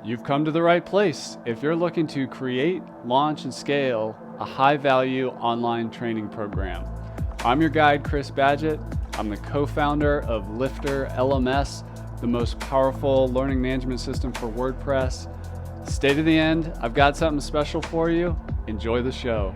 You've come to the right place if you're looking to create, launch, and scale a high-value online training program. I'm your guide, Chris Badgett. I'm the co-founder of LifterLMS, the most powerful learning management system for WordPress. Stay to the end. I've got something special for you. Enjoy the show.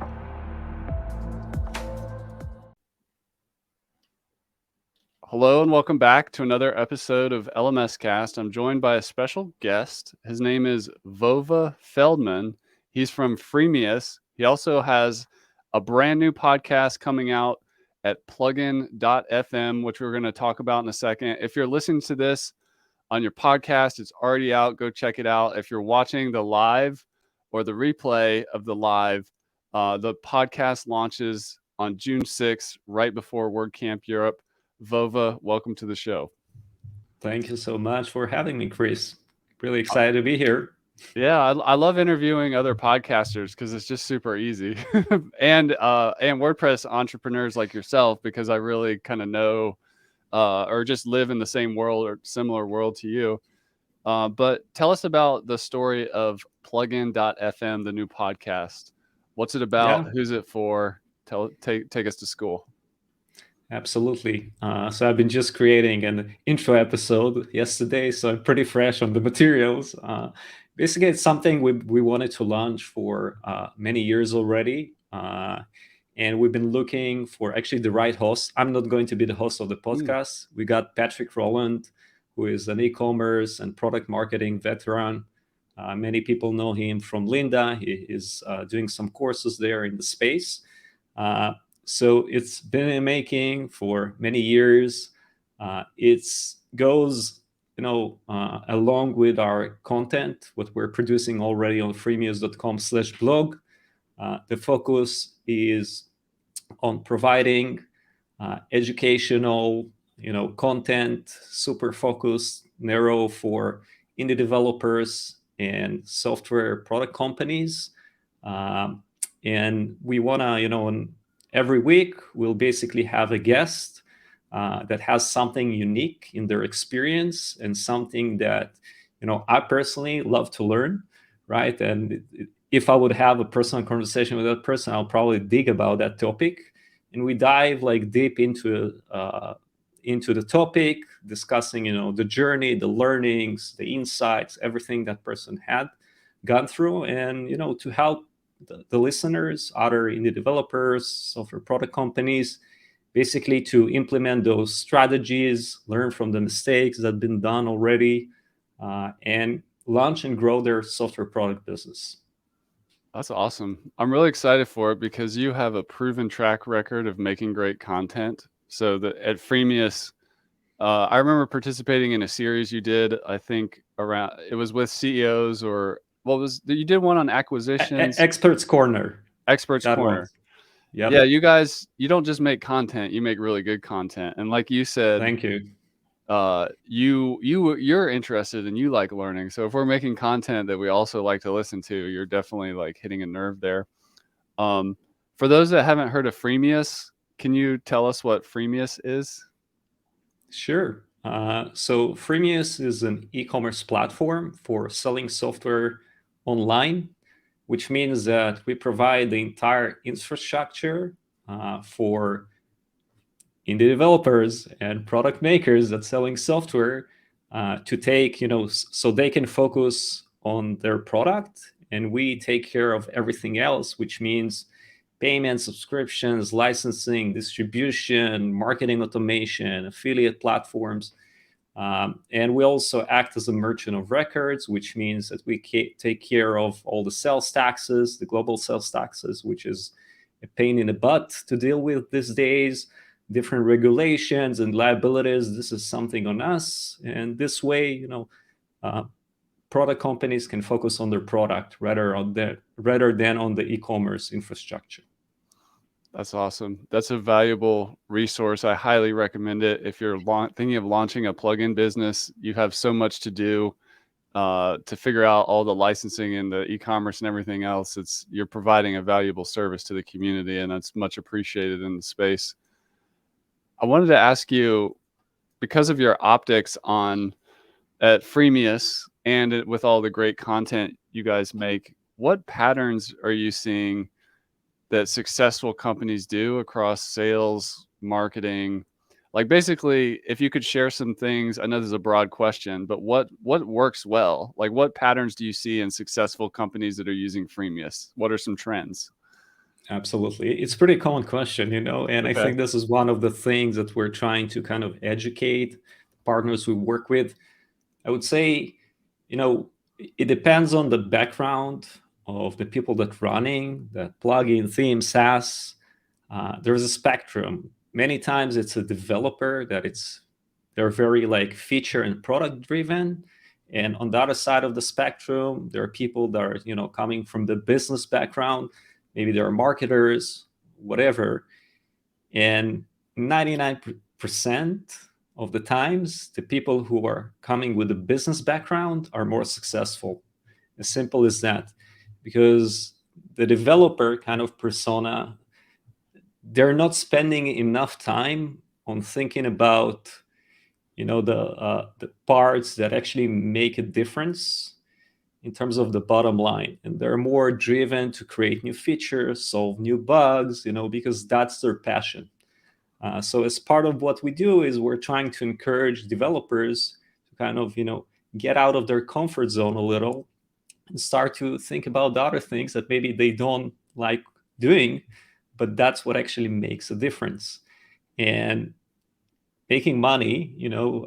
Hello and welcome back to another episode of LMS Cast. I'm joined by a special guest. His name is Vova Feldman. He's from Freemius. He also has a brand new podcast coming out at plugin.fm, which we're going to talk about in a second. If you're listening to this on your podcast, it's already out. Go check it out. If you're watching the live or the replay of the live, the podcast launches on June 6th, right before WordCamp Europe. Vova, welcome to the show. Thank you so much for having me, Chris. Really excited to be here. Yeah, I love interviewing other podcasters because it's just super easy, and WordPress entrepreneurs like yourself, because I really kind of know or just live in the same world or similar world to you. But tell us about the story of plugin.fm, the new podcast. What's it about? Yeah. Who's it for? Take us to school. Absolutely. So I've been just creating an intro episode yesterday, so I'm pretty fresh on the materials. Basically, it's something we wanted to launch for many years already. And we've been looking for actually the right host. I'm not going to be the host of the podcast. We got Patrick Rowland, who is an e-commerce and product marketing veteran. Many people know him from Linda. He is doing some courses there in the space. So it's been in making for many years. It goes, along with our content, what we're producing already on freemius.com/blog. The focus is on providing educational, content, super focused, narrow for indie developers and software product companies. And we want to, every week, we'll basically have a guest that has something unique in their experience and something that, I personally love to learn, right? And if I would have a personal conversation with that person, I'll probably dig about that topic. And we dive deep into the topic, discussing, the journey, the learnings, the insights, everything that person had gone through, and, to help the listeners, other indie developers, software product companies, basically to implement those strategies, learn from the mistakes that have been done already, and launch and grow their software product business. That's awesome. I'm really excited for it because you have a proven track record of making great content. So at Freemius, I remember participating in a series you did, I think it was with CEOs or you did one on acquisitions. Experts Corner. Experts Corner. Yep. Yeah, you guys, you don't just make content, you make really good content. And like you said, thank you. You're interested and you like learning. So if we're making content that we also like to listen to, you're definitely hitting a nerve there. For those that haven't heard of Freemius, can you tell us what Freemius is? Sure. So Freemius is an e-commerce platform for selling software online, which means that we provide the entire infrastructure for indie developers and product makers that's selling software to take, so they can focus on their product, and we take care of everything else, which means payment, subscriptions, licensing, distribution, marketing automation, affiliate platforms. And we also act as a merchant of records, which means that we take care of all the sales taxes, the global sales taxes, which is a pain in the butt to deal with these days, different regulations and liabilities. This is something on us. And this way, product companies can focus on their product rather than on the e-commerce infrastructure. That's awesome. That's a valuable resource. I highly recommend it. If you're thinking of launching a plugin business, you have so much to do to figure out all the licensing and the e-commerce and everything else. You're providing a valuable service to the community, and that's much appreciated in the space. I wanted to ask you, because of your optics at Freemius, and with all the great content you guys make, what patterns are you seeing that successful companies do across sales, marketing? Like basically, if you could share some things, I know this is a broad question, but what works well? Like what patterns do you see in successful companies that are using Freemius? What are some trends? Absolutely. It's a pretty common question, and I Okay. think this is one of the things that we're trying to kind of educate partners we work with. I would say, you know, it depends on the background of the people that running that plugin, theme, SaaS. There's a spectrum. Many times it's a developer they're very like feature and product driven. And on the other side of the spectrum, there are people that are, coming from the business background. Maybe they're marketers, whatever. And 99% of the times, the people who are coming with a business background are more successful. As simple as that. Because the developer kind of persona, they're not spending enough time on thinking about the parts that actually make a difference in terms of the bottom line, and they're more driven to create new features, solve new bugs, because that's their passion. So as part of what we do is we're trying to encourage developers to kind of get out of their comfort zone a little and start to think about the other things that maybe they don't like doing, but that's what actually makes a difference. And making money,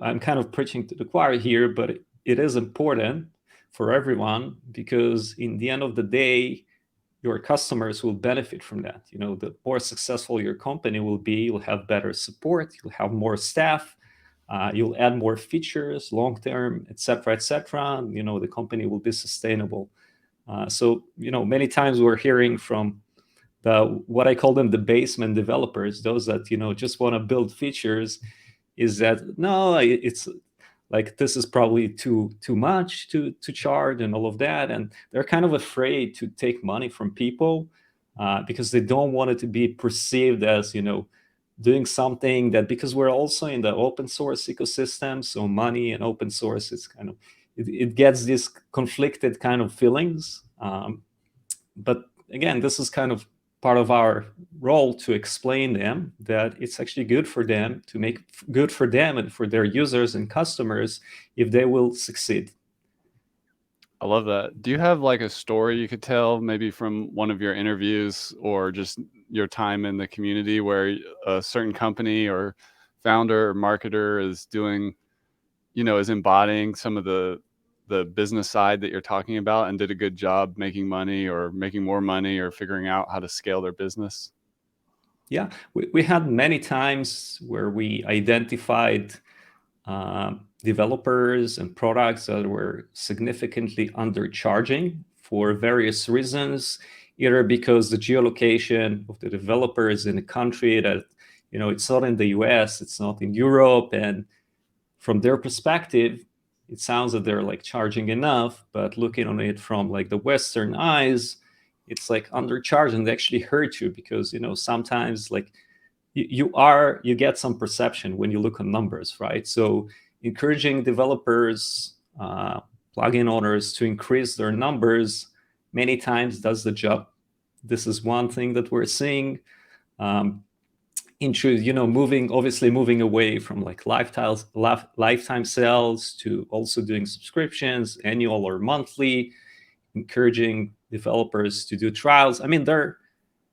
I'm kind of preaching to the choir here, but it is important for everyone, because in the end of the day, your customers will benefit from that. The more successful your company will be, you'll have better support, you'll have more staff, you'll add more features long term, etc., etc. The company will be sustainable. So many times we're hearing from what I call them the basement developers, those that just want to build features, is that no, it's like this is probably too much to charge and all of that, and they're kind of afraid to take money from people because they don't want it to be perceived as doing something that, because we're also in the open source ecosystem, so money and open source is kind of it gets these conflicted kind of feelings. But again, this is kind of part of our role to explain them that it's actually good for them, to make good for them and for their users and customers if they will succeed. I love that. Do you have like a story you could tell, maybe from one of your interviews or just your time in the community, where a certain company or founder or marketer is doing, is embodying some of the business side that you're talking about and did a good job making money or making more money or figuring out how to scale their business? Yeah, we had many times where we identified developers and products that were significantly undercharging for various reasons, either because the geolocation of the developer is in a country that, it's not in the US, it's not in Europe, and from their perspective, it sounds that they're like charging enough, but looking on it from like the Western eyes, it's like undercharged, and they actually hurt you because sometimes like you get some perception when you look on numbers, right? So encouraging developers, plugin owners to increase their numbers many times does the job. This is one thing that we're seeing. Into moving away from like lifetime sales to also doing subscriptions, annual or monthly, encouraging developers to do trials. I mean, they're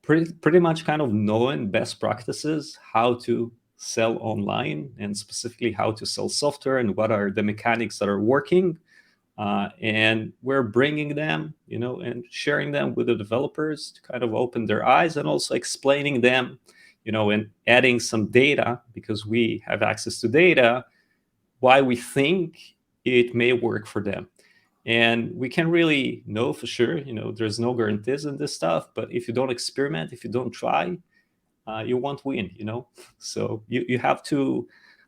pretty much kind of knowing best practices, how to sell online and specifically how to sell software and what are the mechanics that are working. And we're bringing them, and sharing them with the developers to kind of open their eyes, and also explaining them, and adding some data, because we have access to data, why we think it may work for them. And we can really know for sure, there's no guarantees in this stuff, but if you don't experiment, if you don't try, you won't win, So you have to,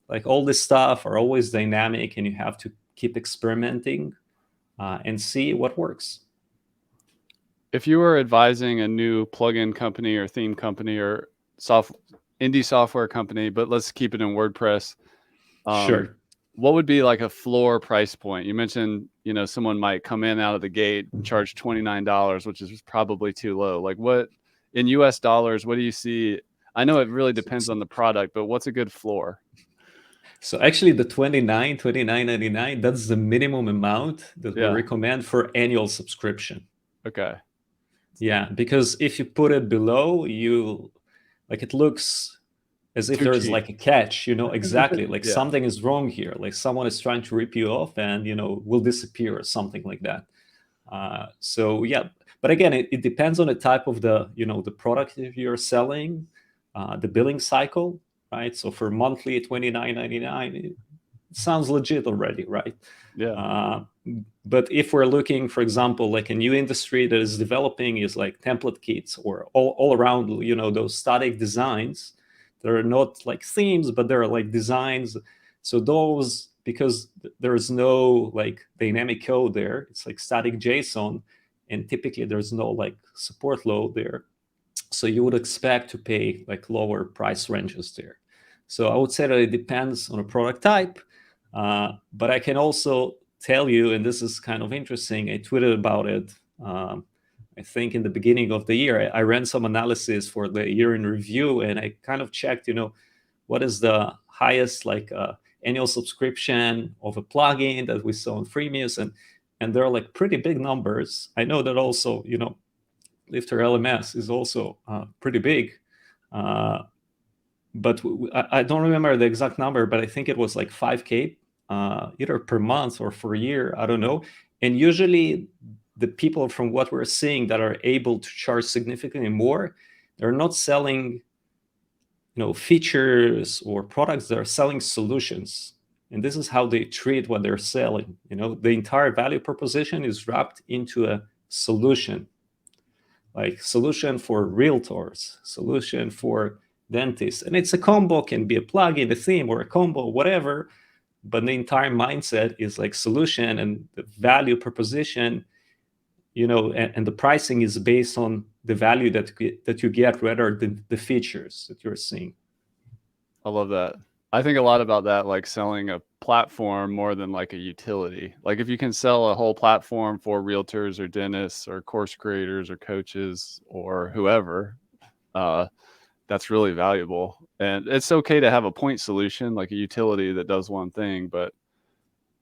like, all this stuff are always dynamic, and you have to keep experimenting and see what works. If you were advising a new plugin company or theme company or indie software company, but let's keep it in WordPress, um, Sure. what would be like a floor price point? You mentioned, someone might come in out of the gate, charge $29, which is probably too low. Like what in US dollars, what do you see? I know it really depends on the product, but what's a good floor? So actually the 29.99, that's the minimum amount that we Yeah. recommend for annual subscription. Okay. Yeah, because if you put it below, it looks as if Too there's cheap. like a catch, exactly, like Yeah. something is wrong here, like someone is trying to rip you off and will disappear or something like that. So yeah, but again, it depends on the type of the product that you're selling, the billing cycle, right? So for monthly 29.99, it sounds legit already, right? Yeah. Uh, but if we're looking, for example, like a new industry that is developing is like template kits or all around, those static designs that are not like themes, but they're like designs. So those, because there's no like dynamic code there, it's like static JSON, and typically there's no like support load there. So you would expect to pay like lower price ranges there. So I would say that it depends on a product type. But I can also tell you, and this is kind of interesting, I tweeted about it. I think in the beginning of the year, I ran some analysis for the year in review, and I kind of checked, what is the highest like annual subscription of a plugin that we saw in Freemius, and they're like pretty big numbers. I know that also, LifterLMS is also pretty big. Uh, but I don't remember the exact number, but I think it was like 5K either per month or for a year. I don't know. And usually, the people from what we're seeing that are able to charge significantly more, they're not selling, features or products. They're selling solutions, and this is how they treat what they're selling. The entire value proposition is wrapped into a solution, like solution for realtors, solution for dentists. And it's a combo, can be a plugin, a theme, or a combo, whatever. But the entire mindset is like solution, and the value proposition, and the pricing is based on the value that you get rather than the features that you're seeing. I love that. I think a lot about that, like selling a platform more than like a utility. Like if you can sell a whole platform for realtors or dentists or course creators or coaches or whoever, uh, that's really valuable. And it's okay to have a point solution, like a utility that does one thing, but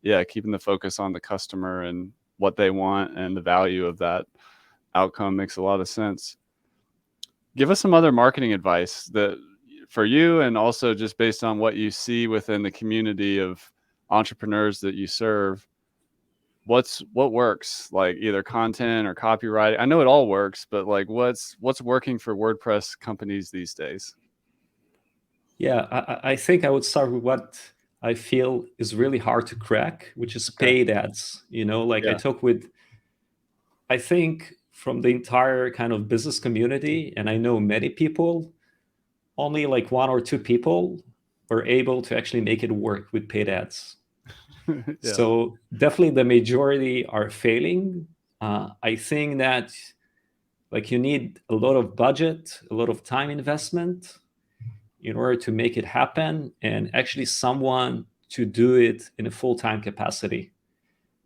yeah, keeping the focus on the customer and what they want and the value of that outcome makes a lot of sense. Give us some other marketing advice that for you, and also just based on what you see within the community of entrepreneurs that you serve. What works, like either content or copyright? I know it all works, but like what's working for WordPress companies these days? Yeah, I think I would start with what I feel is really hard to crack, which is Okay. paid ads. Like I Yeah. talk with, I think from the entire kind of business community, and I know many people, only like one or two people are able to actually make it work with paid ads. Yeah. So definitely the majority are failing. I think that like you need a lot of budget, a lot of time investment in order to make it happen, and actually someone to do it in a full-time capacity,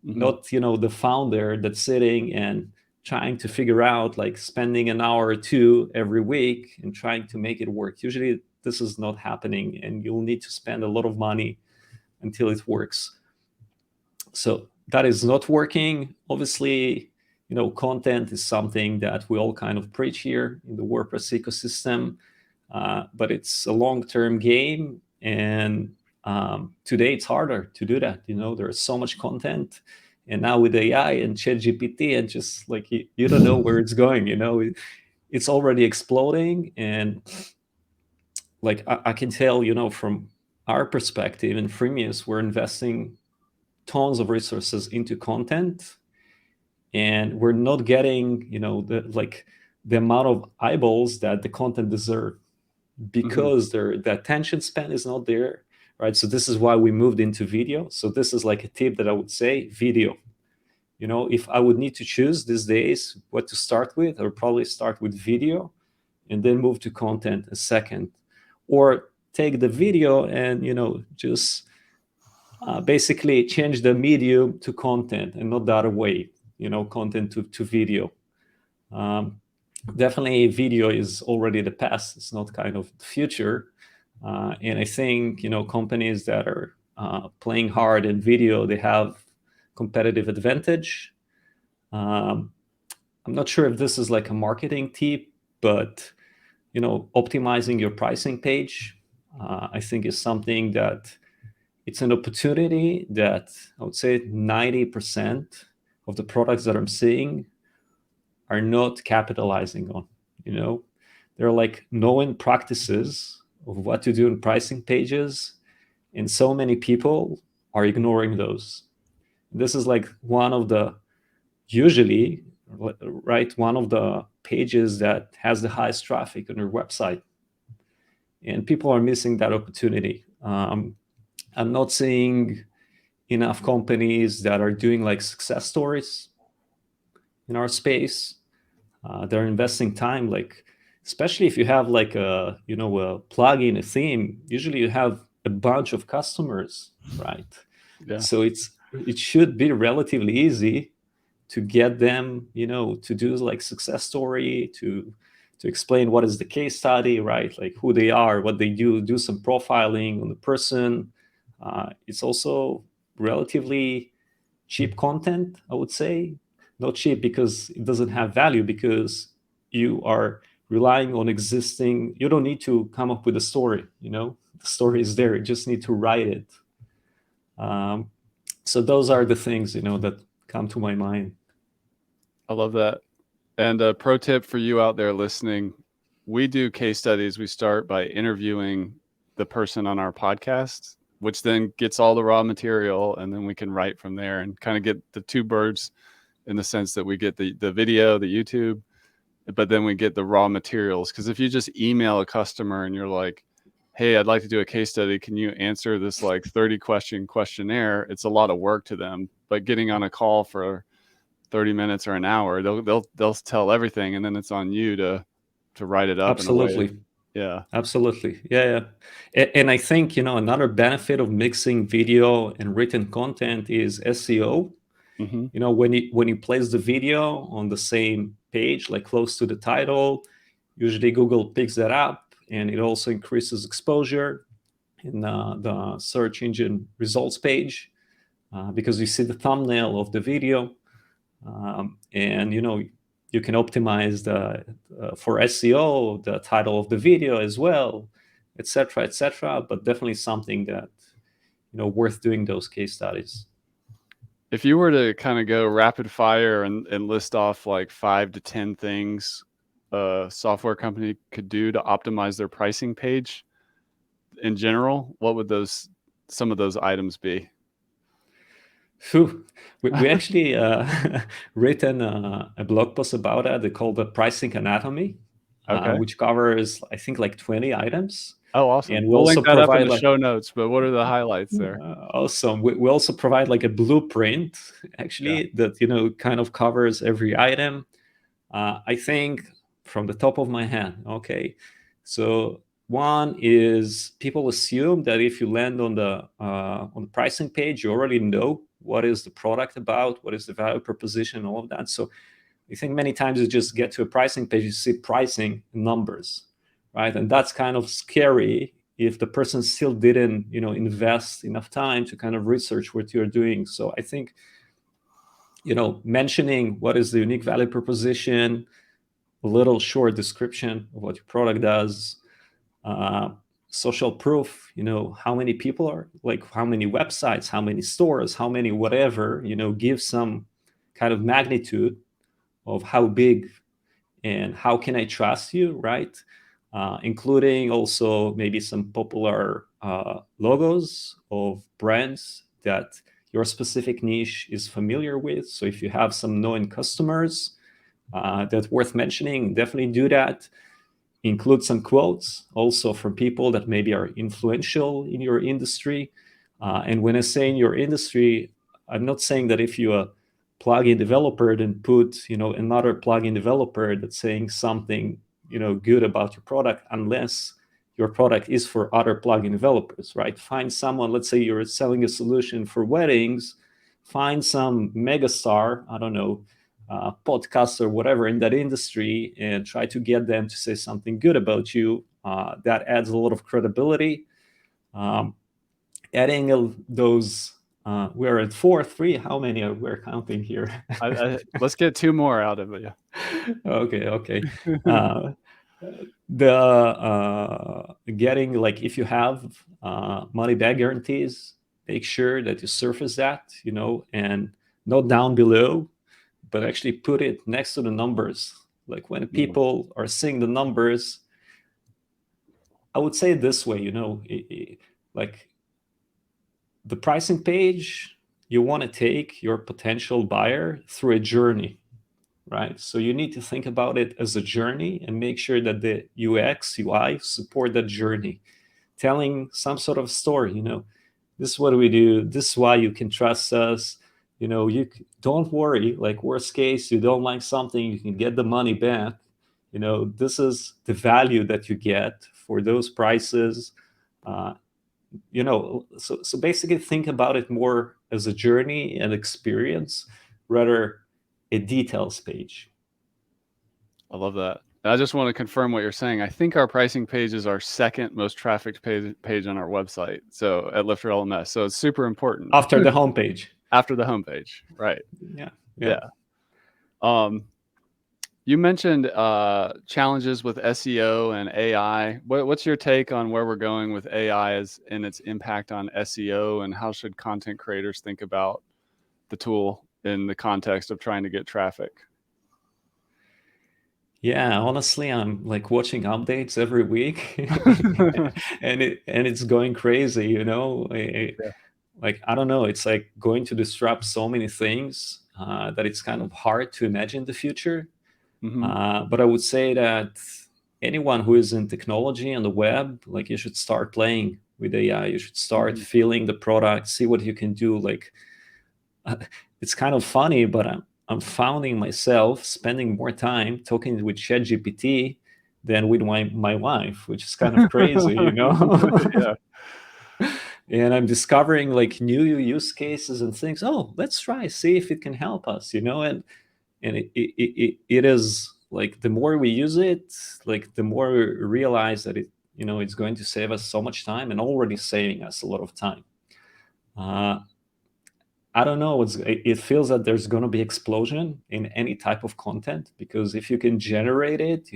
Hmm. not the founder that's sitting and trying to figure out, like spending an hour or two every week and trying to make it work. Usually this is not happening, and you'll need to spend a lot of money until it works. So that is not working. Obviously, content is something that we all kind of preach here in the WordPress ecosystem, but it's a long-term game, and today it's harder to do that. There's so much content, and now with AI and ChatGPT, and just like you don't know where it's going. It's already exploding, and like I can tell, from our perspective in Freemius, we're investing tons of resources into content, and we're not getting the amount of eyeballs that the content deserves, Hmm. because the attention span is not there, right? So this is why we moved into video. So this is like a tip that I would say: video. If I would need to choose these days what to start with, I would probably start with video and then move to content a second, or take the video and just basically change the medium to content and not the other way, content to video. Um, Definitely video is already the past. It's not kind of the future. And I think, companies that are playing hard in video, they have competitive advantage. Um, I'm not sure if this is like a marketing tip, but optimizing your pricing page, I think is something that it's an opportunity that I would say 90% of the products that I'm seeing are not capitalizing on. They're like known practices of what to do in pricing pages, and so many people are ignoring those. This is like one of the usually right one of the pages that has the highest traffic on your website, and people are missing that opportunity. I'm not seeing enough companies that are doing like success stories in our space. They're investing time, like especially if you have like a plugin, a theme. Usually you have a bunch of customers, right? Yeah. So it should be relatively easy to get them, to do like success story, to explain what is the case study, right? Like who they are, what they do some profiling on the person. It's also relatively cheap content, I would say. Not cheap because it doesn't have value, because you are relying on existing. You don't need to come up with a story. The story is there. You just need to write it. Um, so those are the things that come to my mind. I love that. And a pro tip for you out there listening, we do case studies. We start by interviewing the person on our podcast, which then gets all the raw material, and then we can write from there and kind of get the two birds in the sense that we get the video, the YouTube, but then we get the raw materials. Because if you just email a customer and you're like, hey, I'd like to do a case study, can you answer this like 30 question questionnaire? It's a lot of work to them. But getting on a call for 30 minutes or an hour, they'll tell everything, and then it's on you to write it up in a way. Absolutely. Yeah. Absolutely. Yeah. And I think, another benefit of mixing video and written content is SEO. Mm-hmm. When you place the video on the same page, like close to the title, usually Google picks that up, and it also increases exposure in the search engine results page, because you see the thumbnail of the video. And you can optimize the for SEO the title of the video as well, etc., etc. But definitely something that worth doing those case studies. If you were to kind of go rapid fire and list off like 5 to 10 things a software company could do to optimize their pricing page in general, what would some of those items be? Phew. We actually written a blog post about that. They call the pricing anatomy, Okay. which covers I think like 20 items. Oh, awesome. And we We'll link also that up in provide the like show notes, but what are the highlights there? awesome. We also provide like a blueprint, Yeah. actually, that kind of covers every item. I think from the top of my head. Okay, so one is people assume that if you land on the pricing page, you already know what is the product about, what is the value proposition, all of that. So I think many times you just get to a pricing page, you see pricing numbers, right? And that's kind of scary if the person still didn't, invest enough time to kind of research what you're doing. So I think, mentioning what is the unique value proposition, a little short description of what your product does, uh, social proof, how many people are, like how many websites, how many stores, how many whatever, give some kind of magnitude of how big and how can I trust you, right? Including also maybe some popular logos of brands that your specific niche is familiar with. So if you have some known customers that's worth mentioning, definitely do that. Include some quotes also from people that maybe are influential in your industry. And when I say in your industry, I'm not saying that if you a plugin developer, then put another plugin developer that's saying something good about your product, unless your product is for other plugin developers, right? Find someone, let's say you're selling a solution for weddings, find some megastar, I don't know, podcast or whatever in that industry, and try to get them to say something good about you. That adds a lot of credibility. Um, adding those, we're at 4, 3. How many are we're counting here? Let's get 2 more out of it. Okay. The getting, like, if you have money back guarantees, make sure that you surface that, and not down below, but actually put it next to the numbers. Like when people are seeing the numbers, I would say it this way, like the pricing page, you want to take your potential buyer through a journey, right? So you need to think about it as a journey and make sure that the UX, UI support that journey, telling some sort of story. This is what we do. This is why you can trust us. You don't worry. Like worst case, you don't like something, you can get the money back. This is the value that you get for those prices. So basically think about it more as a journey and experience rather a details page. I love that. I just want to confirm what you're saying. I think our pricing page is our second most trafficked page on our website. So at LifterLMS. So it's super important. After the homepage. After the homepage, right? Yeah. You mentioned challenges with SEO and AI. What's your take on where we're going with AI and its impact on SEO, and how should content creators think about the tool in the context of trying to get traffic? Yeah, honestly, I'm like watching updates every week, and it's going crazy. Like I don't know, it's like going to disrupt so many things that it's kind of hard to imagine the future. But I would say that anyone who is in technology and the web, like you should start playing with AI. You should start feeling the product, see what you can do. Like it's kind of funny, but I'm finding myself spending more time talking with ChatGPT than with my wife, which is kind of crazy, Yeah. And I'm discovering like new use cases and things. Oh, let's try, see if it can help us, and it is like the more we use it, like the more we realize that it's going to save us so much time and already saving us a lot of time. I don't know. It feels that there's going to be explosion in any type of content, because if you can generate it,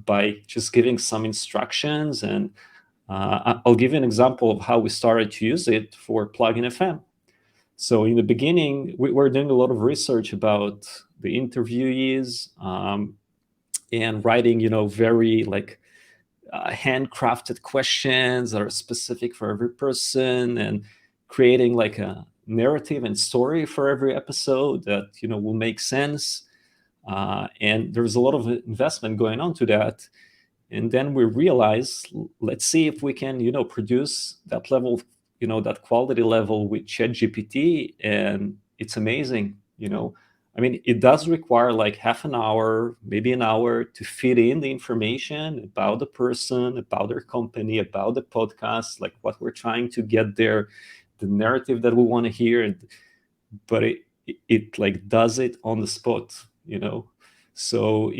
by just giving some instructions, and I'll give you an example of how we started to use it for Plugin FM. So in the beginning, we were doing a lot of research about the interviewees and writing, very like handcrafted questions that are specific for every person, and creating like a narrative and story for every episode that will make sense. And there's a lot of investment going on to that. And then we realize, let's see if we can produce that level, that quality level with ChatGPT, and it's amazing. I mean, it does require like half an hour, maybe an hour, to fit in the information about the person, about their company, about the podcast, like what we're trying to get there, the narrative that we want to hear. But it like does it on the spot, so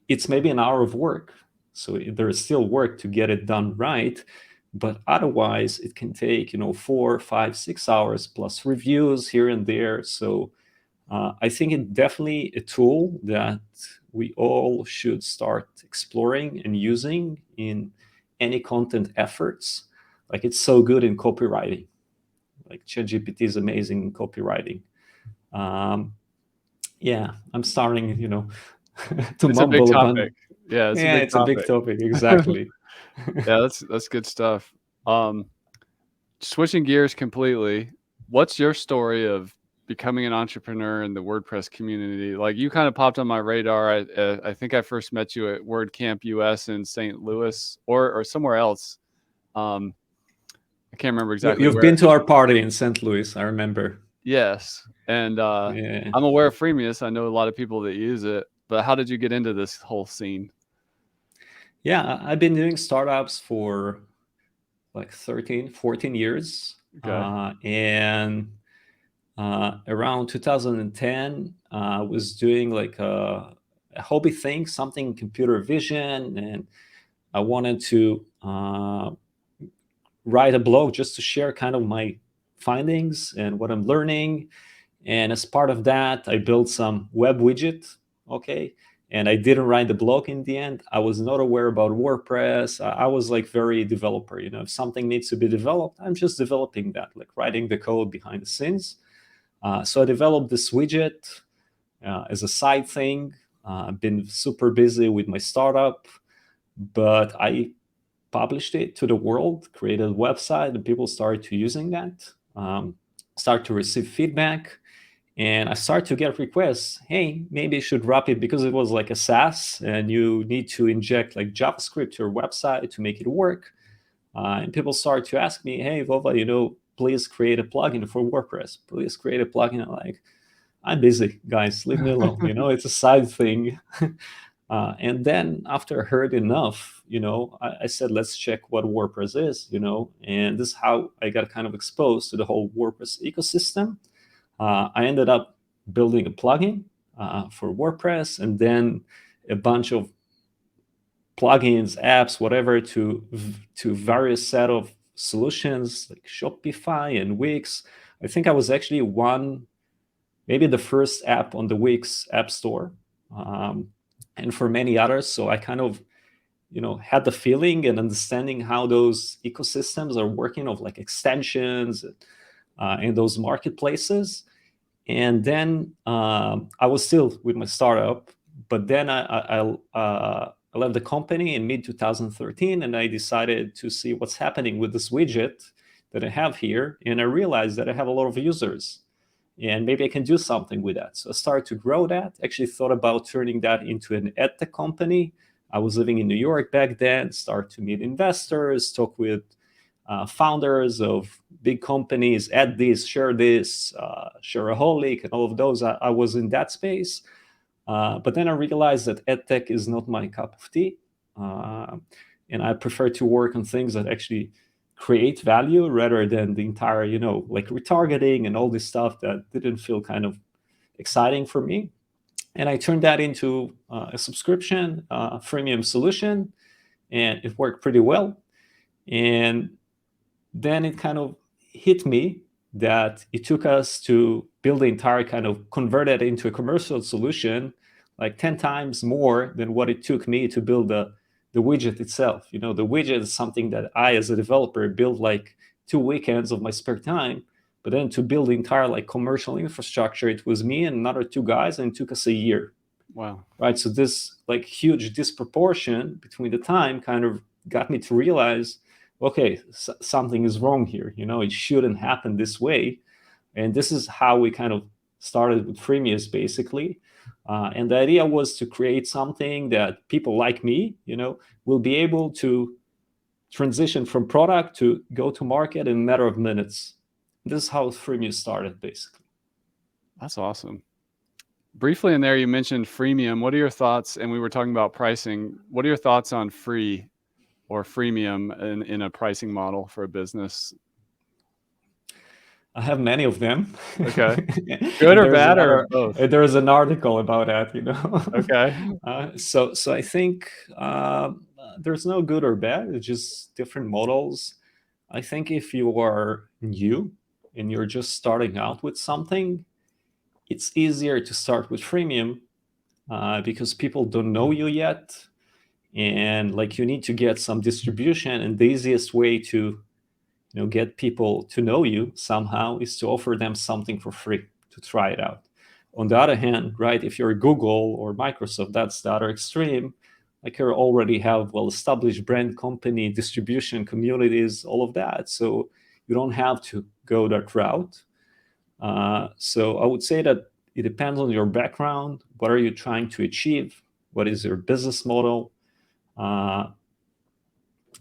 it's maybe an hour of work. So there is still work to get it done right, but otherwise it can take 4, 5, 6 hours plus reviews here and there. So I think it's definitely a tool that we all should start exploring and using in any content efforts. Like it's so good in copywriting. Like ChatGPT is amazing in copywriting. Yeah, I'm starting, to It's a big mumble topic. about. Yeah, it's a Yeah, big it's a big topic. topic. Exactly. Yeah, that's good stuff. Switching gears completely, what's your story of becoming an entrepreneur in the WordPress community? Like you kind of popped on my radar. I think I first met you at WordCamp US in St. Louis or somewhere else. I can't remember exactly You've where. been to our party in St. Louis, I remember. Yes, and Yeah. I'm aware of Freemius. I know a lot of people that use it. But how did you get into this whole scene? Yeah, I've been doing startups for like 13, 14 years. Okay. And around 2010, I was doing like a hobby thing, something computer vision, and I wanted to write a blog just to share kind of my findings and what I'm learning. And as part of that, I built some web widget. Okay. And I didn't write the blog in the end. I was not aware about WordPress. I was like very developer. If something needs to be developed, I'm just developing that, like writing the code behind the scenes. So I developed this widget as a side thing. I've been super busy with my startup, but I published it to the world, created a website, and people started to using that, start to receive feedback. And I start to get requests. Hey, maybe you should wrap it, because it was like a SaaS and you need to inject like JavaScript to your website to make it work. And people start to ask me, hey, Vova, please create a plugin for WordPress. Please create a plugin. I'm like, I'm busy, guys. Leave me alone. It's a side thing. And then after I heard enough, I said, let's check what WordPress is, and this is how I got kind of exposed to the whole WordPress ecosystem. I ended up building a plugin for WordPress, and then a bunch of plugins, apps, whatever, to various set of solutions like Shopify and Wix. I think I was actually maybe the first app on the Wix app store, and for many others. So I kind of had the feeling and understanding how those ecosystems are working, of like extensions and those marketplaces. And then I was still with my startup, but then I left the company in mid 2013, and I decided to see what's happening with this widget that I have here. And I realized that I have a lot of users, and maybe I can do something with that. So I started to grow that. Actually thought about turning that into an edtech company. I was living in New York back then, start to meet investors, talk with founders of big companies, add this, Shareaholic, and all of those. I was in that space. But then I realized that edtech is not my cup of tea. And I prefer to work on things that actually create value rather than the entire, like retargeting and all this stuff that didn't feel kind of exciting for me. And I turned that into a subscription, freemium solution, and it worked pretty well. And then it kind of hit me that it took us to build the entire kind of convert it into a commercial solution like 10 times more than what it took me to build the widget itself. The widget is something that I, as a developer, built like 2 weekends of my spare time. But then to build the entire like commercial infrastructure, it was me and another 2 guys, and it took us a year. Wow. Right. So this like huge disproportion between the time kind of got me to realize, okay, something is wrong here. It shouldn't happen this way. And this is how we kind of started with Freemius, basically. And the idea was to create something that people like me, will be able to transition from product to go to market in a matter of minutes. This is how Freemius started, basically. That's awesome. Briefly in there, you mentioned freemium. What are your thoughts? And we were talking about pricing. What are your thoughts on free or freemium in a pricing model for a business? I have many of them. Okay. Good or bad or both? There's an article about that, Okay. So I think there's no good or bad. It's just different models. I think if you are new and you're just starting out with something, it's easier to start with freemium because people don't know you yet, and like you need to get some distribution. And the easiest way to get people to know you somehow is to offer them something for free to try it out. On the other hand, right, if you're Google or Microsoft, that's the other extreme. Like you already have well-established brand, company, distribution, communities, all of that. So you don't have to go that route. So I would say that it depends on your background. What are you trying to achieve? What is your business model?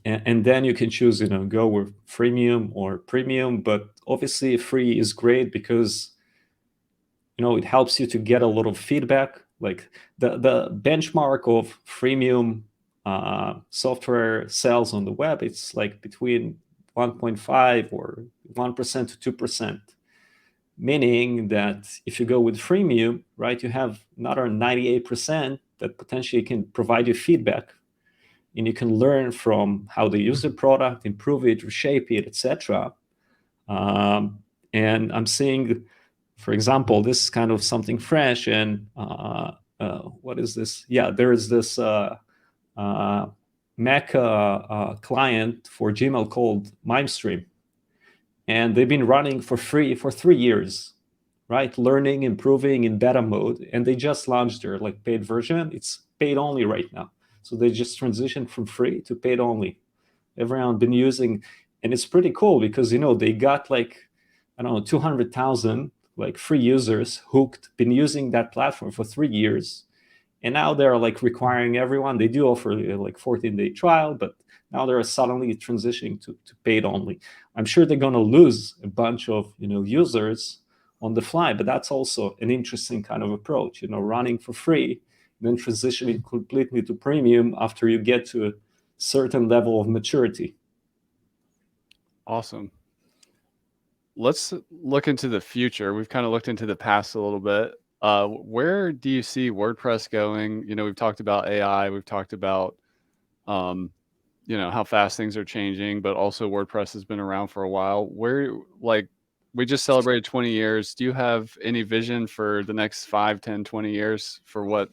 And then you can choose, go with freemium or premium. But obviously, free is great because it helps you to get a lot of feedback. Like the benchmark of freemium software sells on the web, it's like between 1.5 or 1% to 2%. Meaning that if you go with freemium, right, you have another 98% that potentially can provide you feedback, and you can learn from how they use the product, improve it, reshape it, etc. And I'm seeing, for example, this is kind of something fresh. And what is this? Yeah, there is this uh, Mac client for Gmail called MimeStream, and they've been running for free for 3 years, right? Learning, improving in beta mode, and they just launched their like paid version. It's paid only right now, so they just transitioned from free to paid only. Everyone been using, and it's pretty cool because they got like, I don't know, 200,000 like free users hooked, been using that platform for 3 years, and now they're like requiring everyone. They do offer like 14-day trial, but now they're suddenly transitioning to paid only. I'm sure they're going to lose a bunch of users on the fly, but that's also an interesting kind of approach, running for free, then transitioning completely to premium after you get to a certain level of maturity. Awesome. Let's look into the future. We've kind of looked into the past a little bit. Where do you see WordPress going? We've talked about AI. We've talked about, how fast things are changing, but also WordPress has been around for a while. We just celebrated 20 years. Do you have any vision for the next 5, 10, 20 years for what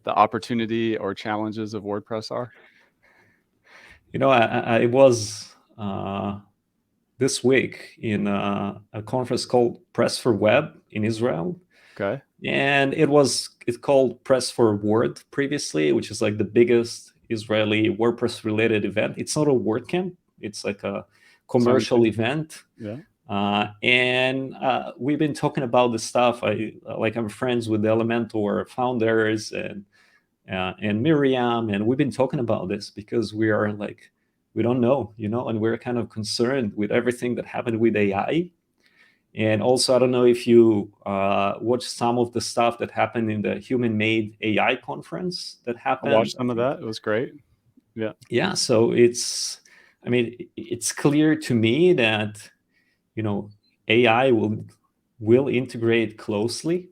the opportunity or challenges of WordPress are? I was this week in a conference called Press for Web in Israel. Okay. And it's called Press for Word previously, which is like the biggest Israeli WordPress related event. It's not a WordCamp, it's like a commercial event. Yeah. And we've been talking about this stuff. I'm friends with the Elementor founders and Miriam, and we've been talking about this because we are like, we don't know, and we're kind of concerned with everything that happened with AI. And also, I don't know if you watched some of the stuff that happened in the Human-Made AI conference that I happened. watched some of that. It was great. Yeah. Yeah. So it's clear to me that AI will integrate closely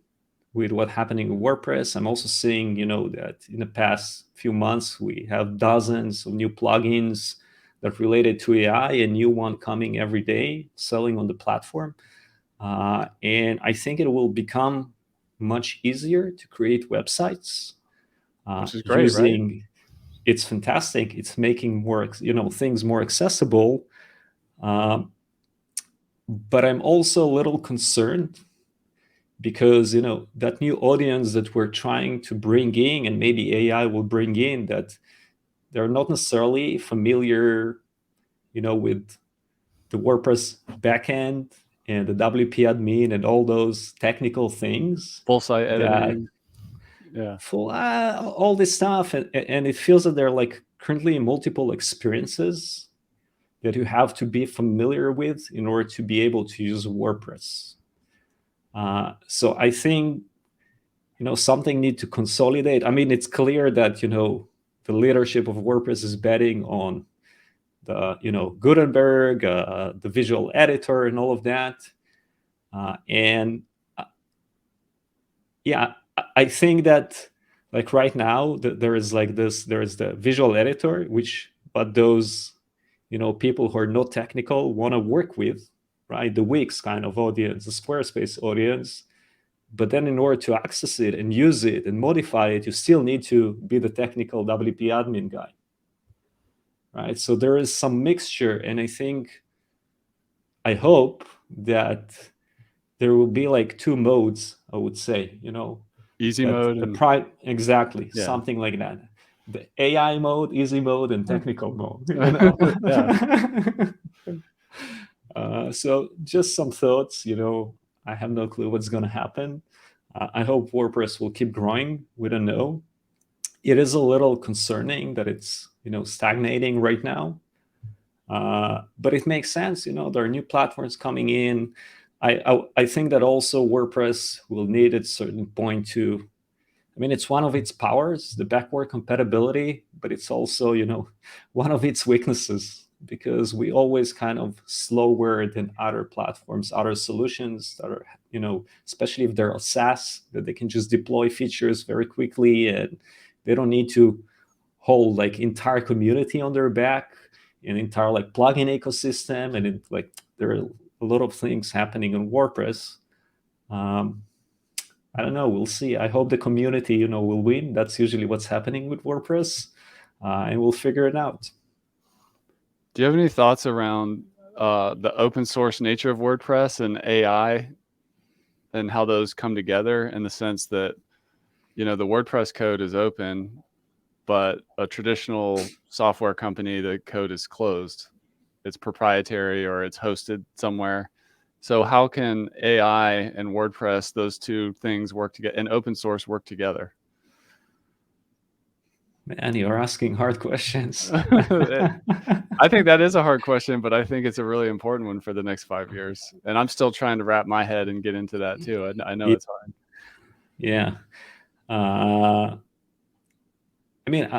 with what's happening with WordPress. I'm also seeing, that in the past few months we have dozens of new plugins that related to AI, a new one coming every day, selling on the platform. And I think it will become much easier to create websites Which is great, right? using. It's fantastic. It's making more, things more accessible. Um, but I'm also a little concerned because that new audience that we're trying to bring in, and maybe AI will bring in, that they're not necessarily familiar, with the WordPress backend and the WP admin and all those technical things Full site that editing. Yeah. for all this stuff, and it feels that there are like currently multiple experiences that you have to be familiar with in order to be able to use WordPress. So I think something need to consolidate. I mean, it's clear that the leadership of WordPress is betting on the Gutenberg, the visual editor, and all of that. And yeah, I think that like right now there is like this. There is the visual editor, but those people who are not technical want to work with, right? The Wix kind of audience, the Squarespace audience. But then in order to access it and use it and modify it, you still need to be the technical WP admin guy, right? So there is some mixture, and I hope that there will be like two modes, I would say, Easy that mode the and exactly, yeah. something like that. The AI mode, easy mode, and technical mode, Yeah. So just some thoughts, I have no clue what's going to happen. I hope WordPress will keep growing. We don't know. It is a little concerning that it's stagnating right now, but it makes sense. There are new platforms coming in. I think that also WordPress will need at a certain point to I mean, it's one of its powers, the backward compatibility, but it's also, one of its weaknesses, because we always kind of slower than other platforms, other solutions that are, especially if they're a SaaS, that they can just deploy features very quickly and they don't need to hold like entire community on their back, an entire like plugin ecosystem, and there are a lot of things happening in WordPress. I don't know. We'll see. I hope the community, will win. That's usually what's happening with WordPress, and we'll figure it out. Do you have any thoughts around the open source nature of WordPress and AI, and how those come together, in the sense that, the WordPress code is open, but a traditional software company, the code is closed. It's proprietary or it's hosted somewhere. So how can AI and WordPress, those two things work together, and open source work together? Man, you're asking hard questions. I think that is a hard question, but I think it's a really important one for the next 5 years. And I'm still trying to wrap my head and get into that too. I know it's hard. Yeah. I mean,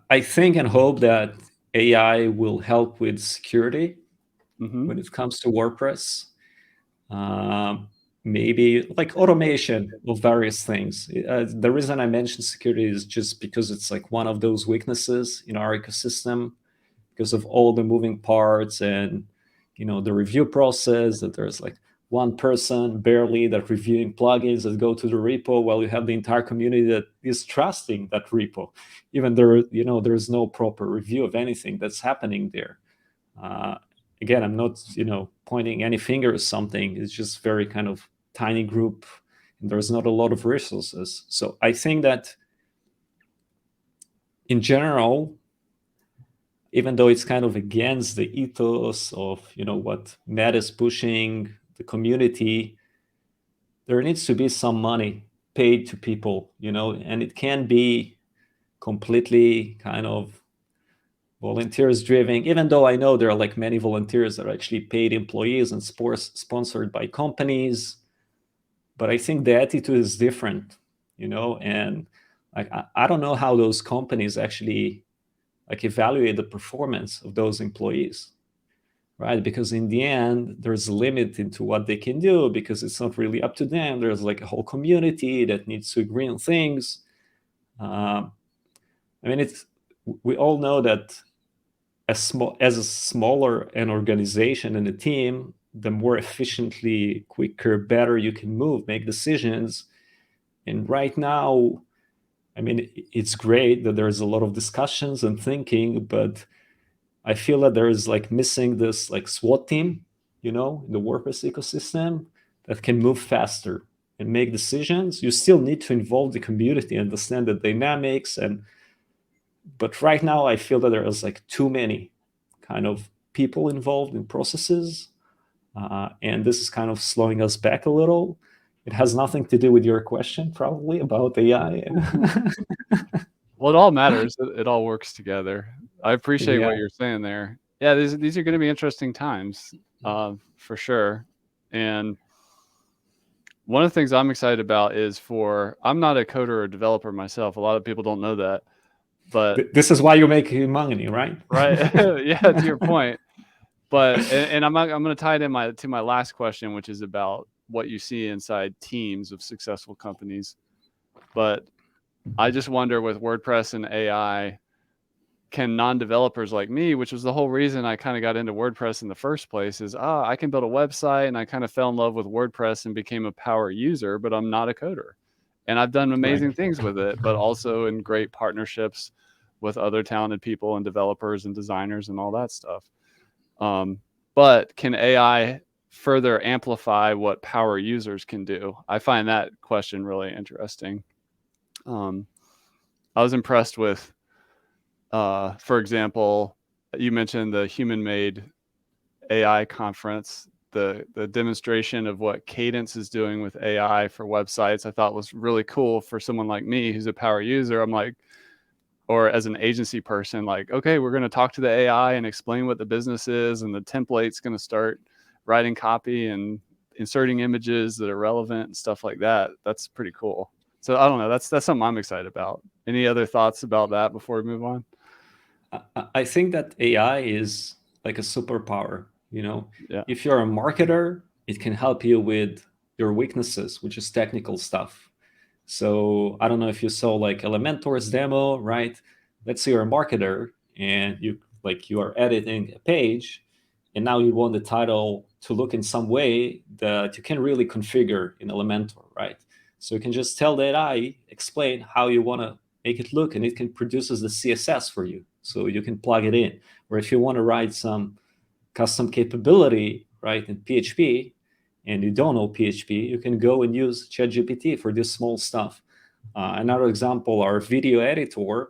I think and hope that AI will help with security when it comes to WordPress. Maybe like automation of various things. The reason I mentioned security is just because it's like one of those weaknesses in our ecosystem, because of all the moving parts and the review process, that there's like one person barely that reviewing plugins that go to the repo, while you have the entire community that is trusting that repo, even there's no proper review of anything that's happening there. Again, I'm not pointing any finger or something. It's just very kind of tiny group, and there's not a lot of resources. So I think that in general, even though it's kind of against the ethos of what Matt is pushing, the community, there needs to be some money paid to people, and it can be completely kind of volunteers driven, even though I know there are like many volunteers that are actually paid employees and sponsored by companies. But I think the attitude is different, and like I don't know how those companies actually like evaluate the performance of those employees, right? Because in the end, there's a limit into what they can do, because it's not really up to them. There's like a whole community that needs to agree on things. I mean, we all know that as a smaller an organization and a team, the more efficiently, quicker, better you can move, make decisions. And right now, I mean, it's great that there's a lot of discussions and thinking, but I feel that there is like missing this like SWAT team, in the WordPress ecosystem, that can move faster and make decisions. You still need to involve the community, understand the dynamics, but right now I feel that there is like too many kind of people involved in processes, and this is kind of slowing us back a little. It has nothing to do with your question, probably, about AI. Well, it all matters. It all works together. I appreciate Yeah. what you're saying there. Yeah, these are going to be interesting times, for sure. And one of the things I'm excited about is I'm not a coder or developer myself. A lot of people don't know that, but This is why you make money, right? right, yeah, to your point. But and I'm going to tie it in to my last question, which is about what you see inside teams of successful companies. But I just wonder, with WordPress and AI, can non-developers like me, which was the whole reason I kind of got into WordPress in the first place, is I can build a website, and I kind of fell in love with WordPress and became a power user, but I'm not a coder. And I've done Right. amazing things with it, but also in great partnerships with other talented people and developers and designers and all that stuff. But can AI further amplify what power users can do? I find that question really interesting. I was impressed with, for example, you mentioned the human-made AI conference, the demonstration of what Cadence is doing with AI for websites. I thought was really cool for someone like me who's a power user. I'm like, or as an agency person, like, okay, we're going to talk to the AI and explain what the business is, and the template's going to start writing copy and inserting images that are relevant and stuff like that. That's pretty cool. So I don't know. That's something I'm excited about. Any other thoughts about that before we move on? I think that AI is like a superpower. Yeah. If you're a marketer, it can help you with your weaknesses, which is technical stuff. So I don't know if you saw like Elementor's demo, right? Let's say you're a marketer and you are editing a page, and now you want the title to look in some way that you can really configure in Elementor, right? So you can just tell the AI, explain how you want to make it look, and it can produces the CSS for you. So you can plug it in. Or if you want to write some custom capability, right, in PHP, and you don't know PHP, you can go and use ChatGPT for this small stuff. Another example, our video editor,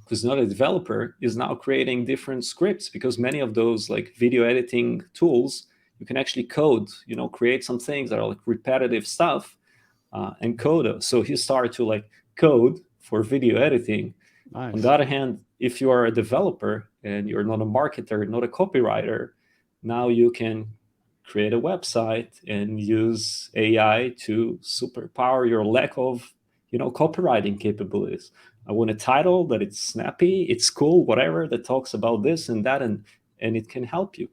who's not a developer, is now creating different scripts, because many of those like video editing tools, you can actually code, create some things that are like repetitive stuff, and code those. So he started to like code for video editing. On the Nice. other hand, if you are a developer and you're not a marketer, not a copywriter, now you can create a website and use AI to superpower your lack of, copywriting capabilities. I want a title that it's snappy, it's cool, whatever, that talks about this and that, and it can help you.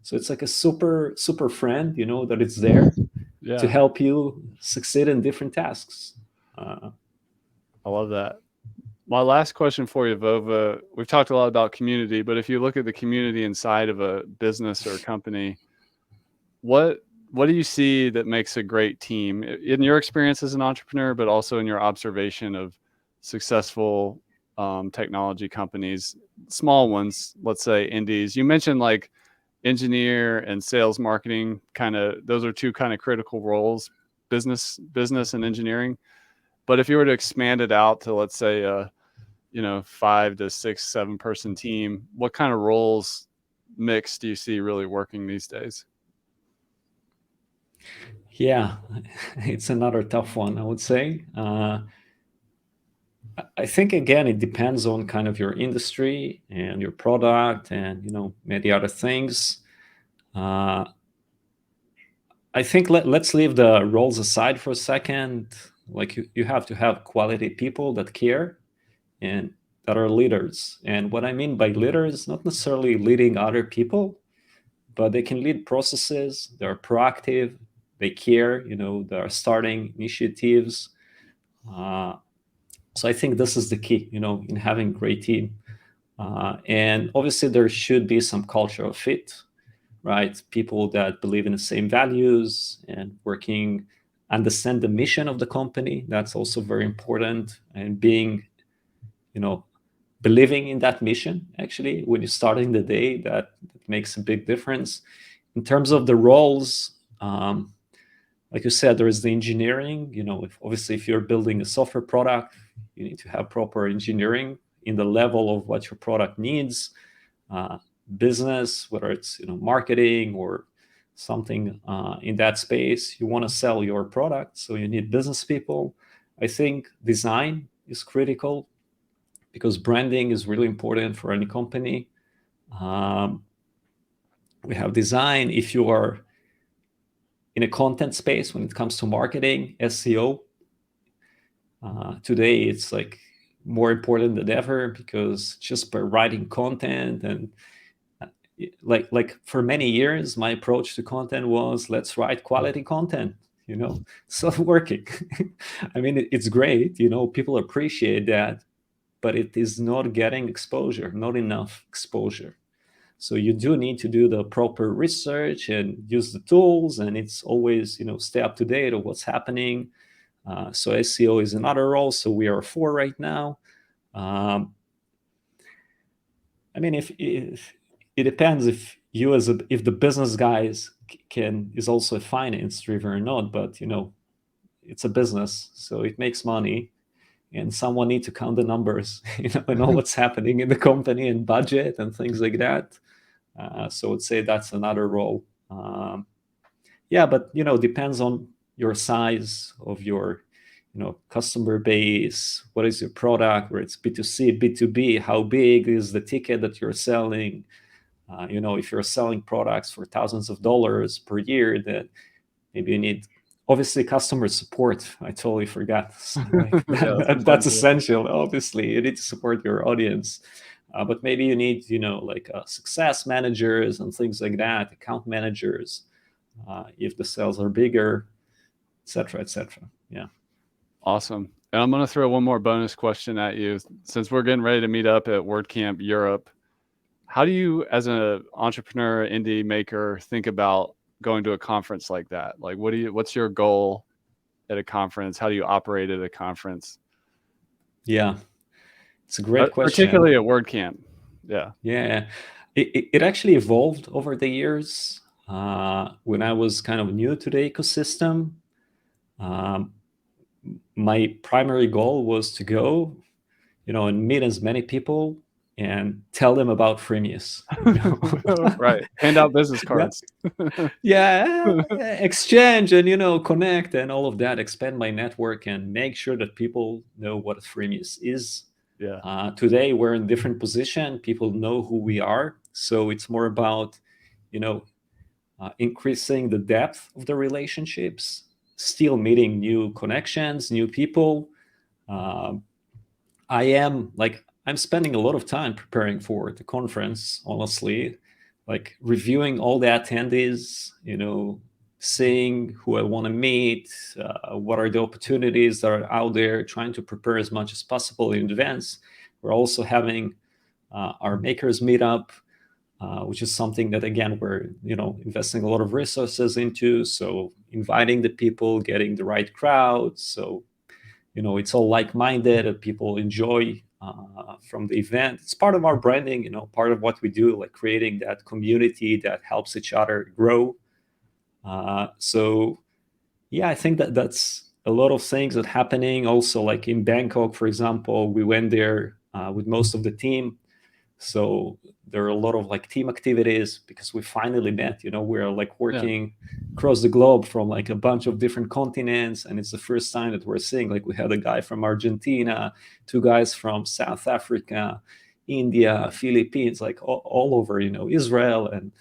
So it's like a super friend, that it's there to Yeah. help you succeed in different tasks. Uh, I love that. My last question for you, Vova. We've talked a lot about community, but if you look at the community inside of a business or a company, what what do you see that makes a great team in your experience as an entrepreneur, but also in your observation of successful technology companies, small ones, let's say indies? You mentioned like engineer and sales marketing, kind of those are two kind of critical roles, business and engineering. But if you were to expand it out to, let's say, 5 to 6, 7 person team, what kind of roles mix do you see really working these days? yeah, it's another tough one, I would say. I think again, it depends on kind of your industry and your product, and many other things. Uh, I think let's leave the roles aside for a second. Like you have to have quality people that care and that are leaders. And what I mean by leaders, not necessarily leading other people, but they can lead processes. They're proactive. They care. They are starting initiatives. Uh, so I think this is the key. In having a great team. And obviously, there should be some cultural fit, right? People that believe in the same values and working, understand the mission of the company. That's also very important. And being, you know, believing in that mission, actually, when you're starting the day, that makes a big difference. In terms of the roles, like you said, there is the engineering. If you're building a software product, you need to have proper engineering in the level of what your product needs. uh, Business, whether it's marketing or something in that space, you want to sell your product, so you need business people. I think design is critical, because branding is really important for any company. um, we have design. If you are in a content space, when it comes to marketing, SEO, today it's like more important than ever, because just by writing content, and like for many years, my approach to content was, let's write quality content. It's not working. I mean, it's great, people appreciate that, but it is not getting exposure, not enough exposure. So you do need to do the proper research and use the tools, and it's always stay up to date of what's happening. So SEO is another role. So we are 4 right now. um, I mean, if it depends if you if the business guys is also finance driven or not, but it's a business, so it makes money, and someone need to count the numbers, and know what's happening in the company and budget and things like that. So I'd say that's another role. Yeah, but depends on your size of your customer base. What is your product? Where it's B2C, B2B, how big is the ticket that you're selling? If you're selling products for thousands of dollars per year, then maybe you need obviously, customer support. I totally forgot. Yeah, That's essential. Obviously, you need to support your audience. But maybe you need, like success managers and things like that, account managers, if the sales are bigger, etc., etc. Yeah. Awesome. And I'm going to throw one more bonus question at you. Since we're getting ready to meet up at WordCamp Europe, how do you, as an entrepreneur, indie maker, think about going to a conference like that? Like, what's your goal at a conference? How do you operate at a conference? Yeah, it's a great question. Particularly at WordCamp. Yeah. Yeah, it actually evolved over the years. When I was kind of new to the ecosystem, my primary goal was to go, and meet as many people and tell them about Freemius. Right. Hand out business cards. Yeah, exchange and connect and all of that, expand my network and make sure that people know what Freemius is. Yeah. Today we're in a different position. People know who we are, so it's more about increasing the depth of the relationships, still meeting new connections, new people. I'm spending a lot of time preparing for the conference, honestly, like reviewing all the attendees, seeing who I want to meet, what are the opportunities that are out there, trying to prepare as much as possible in advance. We're also having our makers meetup, which is something that, again, we're investing a lot of resources into. So inviting the people, getting the right crowd, so it's all like-minded and people enjoy from the event. It's part of our branding, part of what we do, like creating that community that helps each other grow. So yeah, I think that's a lot of things that happening. Also, like in Bangkok, for example, we went there with most of the team. So there are a lot of like team activities because we finally met. We're like working across the globe from like a bunch of different continents, and it's the first time that we're seeing, like, we had a guy from Argentina, 2 guys from South Africa, India, Philippines, like all over, Israel, and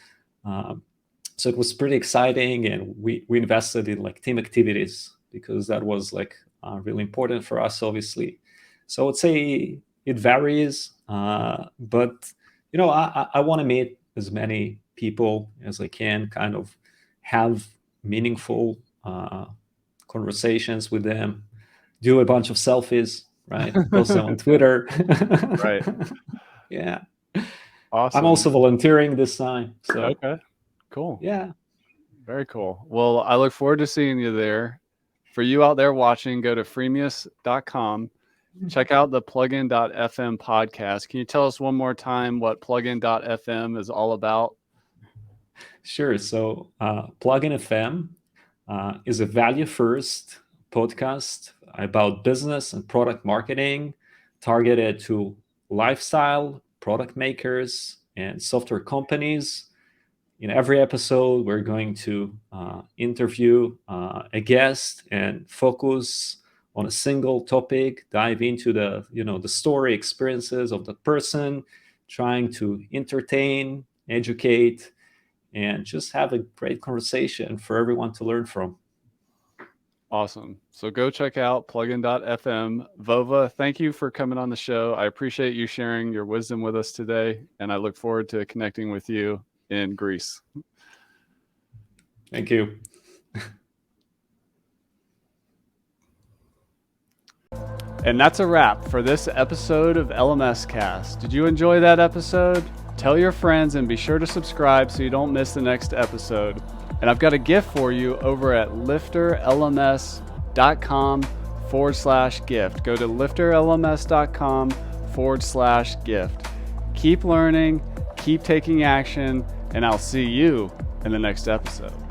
so it was pretty exciting. And we invested in like team activities because that was like really important for us, obviously. So I would say it varies, but I want to meet as many people as I can, kind of have meaningful conversations with them, do a bunch of selfies, right? Post them on Twitter. Right. Yeah. Awesome. I'm also volunteering this time. So okay. Cool. Yeah. Very cool. Well, I look forward to seeing you there. For you out there watching, go to freemius.com. Check out the plugin.fm podcast. Can you tell us one more time what plugin.fm is all about? Sure. So Plugin FM is a value-first podcast about business and product marketing targeted to lifestyle product makers and software companies. In every episode, we're going to interview a guest and focus on a single topic, dive into the story, experiences of the person, trying to entertain, educate, and just have a great conversation for everyone to learn from. Awesome. So go check out plugin.fm. Vova, thank you for coming on the show. I appreciate you sharing your wisdom with us today, and I look forward to connecting with you in Greece. Thank you. And that's a wrap for this episode of LMS Cast. Did you enjoy that episode? Tell your friends and be sure to subscribe so you don't miss the next episode. And I've got a gift for you over at LifterLMS.com/gift. Go to LifterLMS.com/gift. Keep learning, keep taking action, and I'll see you in the next episode.